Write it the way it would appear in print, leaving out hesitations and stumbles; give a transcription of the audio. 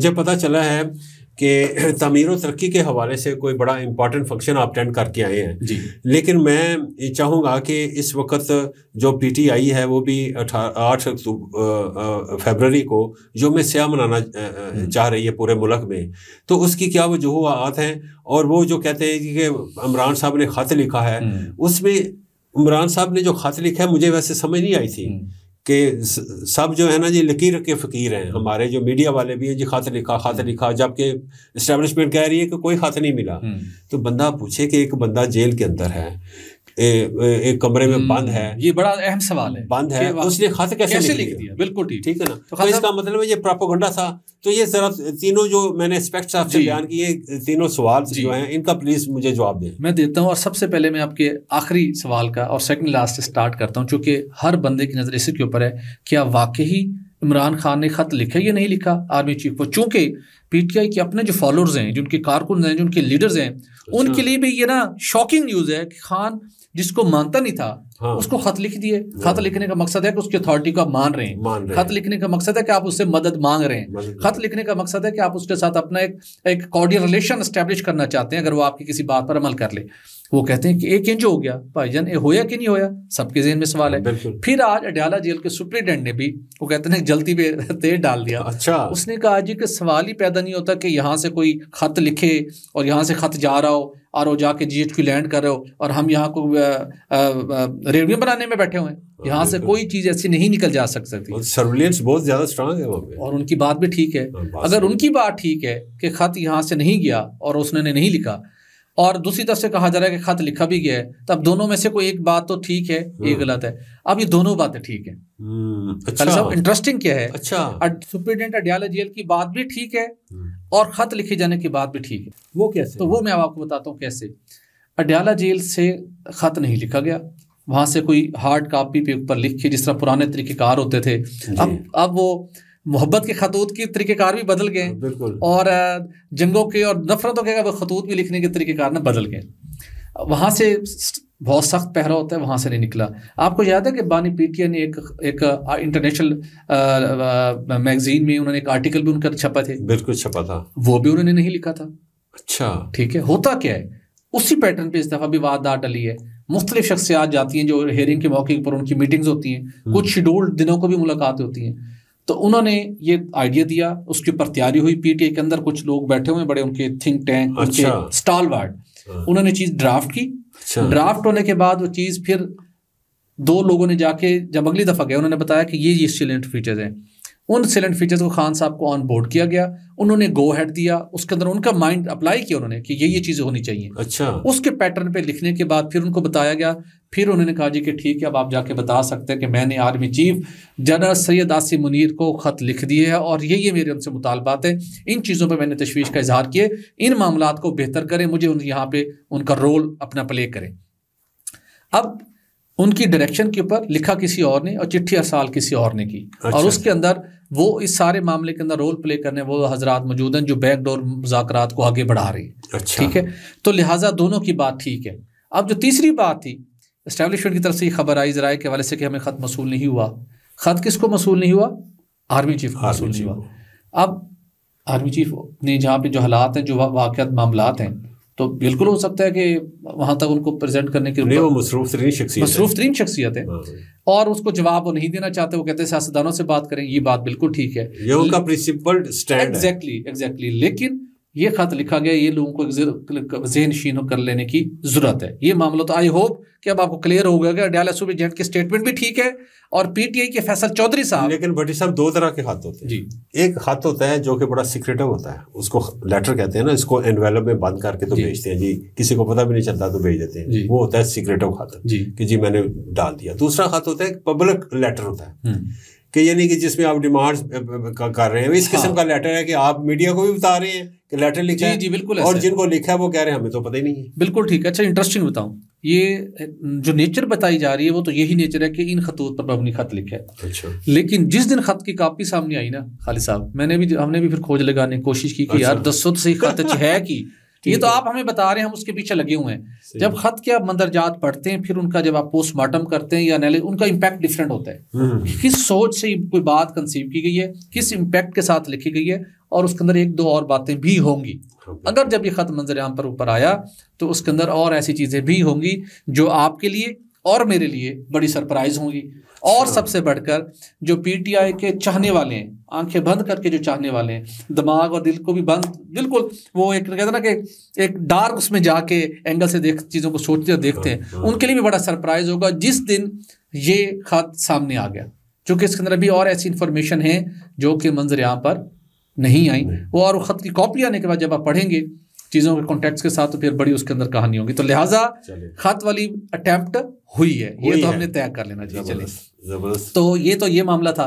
मुझे पता चला है कि तामीर और तरक्की के हवाले से कोई बड़ा इंपॉर्टेंट फंक्शन आप अटेंड करके आए हैं जी। लेकिन मैं चाहूँगा कि इस वक्त जो PTI है वो भी 8 फरवरी को यौम सियाह मनाना चाह रही है पूरे मुल्क में, तो उसकी क्या वजूहात हैं? और वो जो कहते हैं कि इमरान साहब ने ख़त लिखा है, उसमें इमरान साहब ने जो ख़त लिखा है मुझे वैसे समझ नहीं आई थी कि सब जो है ना जी लकीर के फ़कीर हैं। हमारे जो मीडिया वाले भी हैं जी ख़त लिखा, जबकि इस्टेब्लिशमेंट कह रही है कि कोई ख़त नहीं मिला। तो बंदा पूछे कि एक बंदा जेल के अंदर है, एक कमरे में बंद है, ये बड़ा अहम सवाल है, बंद है, उसने खत कैसे लिख दिया? बिल्कुल ठीक है ना। तो इसका मतलब है ये प्रोपेगेंडा था। तो ये जरा तीनों जो मैंने एस्पेक्ट्स आपसे बयान किए, तीनों सवाल जो हैं इनका प्लीज मुझे जवाब दें। मैं देता हूँ, और सबसे पहले मैं आपके आखिरी सवाल का और सेकंड लास्ट से स्टार्ट करता हूँ, चूंकि हर बंदे की नजर इसी के ऊपर है, क्या वाकई इमरान खान ने खत लिखा या नहीं लिखा आर्मी चीफ को। चूंकि PTI के अपने जो फॉलोअर्स हैं, जो उनके कारकुन हैं, जो उनके लीडर्स हैं, उनके लिए भी ये ना शॉकिंग न्यूज है कि खान जिसको मानता नहीं था उसको खत लिख दिए। खत लिखने का मकसद है कि उसकी अथॉरिटी को आप मान रहे हैं। खत लिखने का मकसद है कि आप उससे मदद मांग रहे हैं। खत लिखने का मकसद है कि आप उसके साथ अपना एक कॉर्डियल रिलेशन एस्टेब्लिश करना चाहते हैं, अगर वो आपकी किसी बात पर अमल कर ले। वो कहते हैं कि 1 इंच हो गया भाईजान, ये होया कि नहीं होया, सबके ज़हन में सवाल है। फिर आज अडयाला जेल के सुप्रिटेंडेंट ने भी, वो कहते हैं जल्दी पे तेल डाल दिया। अच्छा। उसने कहा जी कि सवाल ही पैदा नहीं होता कि यहाँ से कोई खत लिखे और यहाँ से खत जा रहा हो और वो जाके GHQ लैंड कर रहे हो और हम यहाँ को रेडियो बनाने में बैठे हुए हैं। यहाँ से कोई चीज़ ऐसी नहीं निकल जा सकती। सर्विलेंस बहुत ज़्यादा स्ट्रांग है वहाँ पे। और उनकी बात भी ठीक है। अगर उनकी बात ठीक है कि खत यहाँ से नहीं गया और उसने नहीं लिखा, और दूसरी तरफ से कहा जा रहा है कि खत लिखा भी गया है, तब दोनों में से कोई एक बात तो ठीक है, एक गलत है। अब ये दोनों बातें ठीक है। अच्छा। इंटरेस्टिंग क्या है, अच्छा, सुप्रिटेंडेंट अडयाला जेल की बात भी ठीक है और खत लिखे जाने की बात भी ठीक है। वो कैसे? तो वो मैं आपको बताता हूँ कैसे। अडयाला जेल से खत नहीं लिखा गया, वहां से कोई हार्ड कॉपी पे ऊपर लिख के, जिस तरह पुराने तरीकेकार होते थे। अब वो मोहब्बत के खतूत के तरीकेकार भी बदल गए और जंगों के और नफरतों के खतूत भी लिखने के तरीकेकार ना बदल गए। वहाँ से बहुत सख्त पहरा होता है, वहाँ से नहीं निकला। आपको याद है कि बानी PTI ने एक इंटरनेशनल मैगजीन में उन्होंने एक आर्टिकल भी उनका छपा थे। बिल्कुल छपा था, वो भी उन्होंने नहीं लिखा था। अच्छा, ठीक है। होता क्या है, उसी पैटर्न पे इस दफ़ा भी वारदात डली है। मुख्तलिफ शख्सियात जाती हैं, जो हेयरिंग के मौके पर उनकी मीटिंग्स होती हैं, कुछ शेड्यूल्ड दिनों को भी मुलाकातें होती हैं। तो उन्होंने ये आइडिया दिया, उसके ऊपर तैयारी हुई। PTI के अंदर कुछ लोग बैठे हुए बड़े, उनके थिंक टैंक, उनके स्टालवार्ड, उन्होंने चीज़ ड्राफ्ट की। ड्राफ्ट होने के बाद वो चीज़ फिर 2 लोगों ने जाके जब अगली दफ़ा गए, उन्होंने बताया कि ये सैलेंट फीचर्स हैं। उन सैलेंट फीचर्स को खान साहब को ऑन बोर्ड किया गया, उन्होंने गो हेड दिया। उसके अंदर उनका माइंड अप्लाई किया उन्होंने कि ये चीज़ें होनी चाहिए। अच्छा। उसके पैटर्न पे लिखने के बाद फिर उनको बताया गया। फिर उन्होंने कहा जी कि ठीक है, अब आप जाके बता सकते हैं कि मैंने army chief general Syed Asim Munir को ख़त लिख दिए है और ये मेरे उनसे मुतालबात है। इन चीज़ों पे मैंने तशवीश का इजहार किए, इन मामलात को बेहतर करें, मुझे यहाँ पे उनका रोल अपना प्ले करें। अब उनकी डायरेक्शन के ऊपर लिखा किसी और ने और चिट्ठी अरसाल किसी और ने की। अच्छा। और उसके अंदर वो इस सारे मामले के अंदर रोल प्ले करने वो हजरात मौजूद हैं जो बैकडोर मुज़ाकरात को आगे बढ़ा रही है। अच्छा। ठीक है, तो लिहाजा दोनों की बात ठीक है। अब जो तीसरी बात थी, एस्टेब्लिशमेंट की तरफ से खबर आई ज़राए के हवाले से कि हमें ख़त मसूल नहीं हुआ। ख़त किसको मसूल नहीं हुआ? आर्मी चीफ को मसूल नहीं हुआ। अब आर्मी चीफ ने जहाँ पे जो हालात हैं, जो वाक़यात मामलात हैं, तो बिल्कुल हो सकता है कि वहाँ तक उनको प्रेजेंट करने के लिए वो मसरूफ तरीन शख्सियत है और उसको जवाब वो नहीं देना चाहते। वो कहते हैं सियासतदानों से बात करें, ये बात बिल्कुल ठीक है, ये उनका प्रिंसिपल्ड स्टैंड है। एग्जैक्टली। लेकिन ये खत लिखा गया, ये लोगों को ज़हन नशीन कर लेने की जरूरत है। ये मामला तो आई होप कि अब आपको क्लियर हो गया कि अडयाला सूबे जेंट के स्टेटमेंट भी ठीक है और PTI के फैसल चौधरी साहब। लेकिन भट्टी साहब 2 तरह के खत होते हैं जी। एक खत होता है जो कि बड़ा सीक्रेटिव होता है, उसको लेटर कहते हैं ना, इसको एनवेलप में बंद करके तो भेजते हैं जी, किसी को पता भी नहीं चलता तो भेज देते हैं। वो होता है सीक्रेटिव खत कि जी मैंने डाल दिया। दूसरा खत होता है पब्लिक लेटर होता है कि यानी कि जिसमें आप डिमांड्स कर रहे हैं। इस किस्म का लेटर है कि आप मीडिया को भी बता रहे हैं कि लेटर लिखा है। जी बिल्कुल। और जिनको लिखा है वो कह रहे हैं हमें तो पता ही नहीं है। बिल्कुल ठीक है। अच्छा, इंटरेस्टिंग बताऊं, ये जो नेचर बताई जा रही है वो तो यही नेचर है कि इन खतूत पर अपनी खत लिखा है। अच्छा। लेकिन जिस दिन खत की कॉपी सामने आई ना खालिद साहब, हमने भी फिर खोज लगाने की कोशिश की कि यार दसो तो सही खत है कि ये तो आप हमें बता रहे हैं, हम उसके पीछे लगे हुए हैं। जब खत के आप मंदरजात पढ़ते हैं, फिर उनका जब आप पोस्टमार्टम करते हैं या एनालिसिस, उनका इम्पैक्ट डिफरेंट होता है। किस सोच से कोई बात कंसीव की गई है, किस इम्पैक्ट के साथ लिखी गई है और उसके अंदर एक दो और बातें भी होंगी। अगर जब ये ख़त मंजर आम पर ऊपर आया तो उसके अंदर और ऐसी चीज़ें भी होंगी जो आपके लिए और मेरे लिए बड़ी सरप्राइज होंगी। और सबसे बढ़कर जो पीटीआई के चाहने वाले हैं, आंखें बंद करके जो चाहने वाले हैं, दिमाग और दिल को भी बंद, बिल्कुल वो एक कहते हैं ना कि एक डार्क उसमें जाके एंगल से चीज़ों को सोचते और देखते हैं, उनके लिए भी बड़ा सरप्राइज होगा जिस दिन ये खत सामने आ गया। क्योंकि इसके अंदर अभी और ऐसी इन्फॉर्मेशन है जो कि मंजर आम पर नहीं आई, वो और खत की कॉपी आने के बाद जब आप पढ़ेंगे चीज़ों के कॉन्टेक्स्ट के साथ तो फिर बड़ी उसके अंदर कहानी होगी। तो लिहाजा खत वाली अटेम्प्ट हुई है, ये तो हमने तय कर लेना चाहिए। चलिए, तो ये मामला था।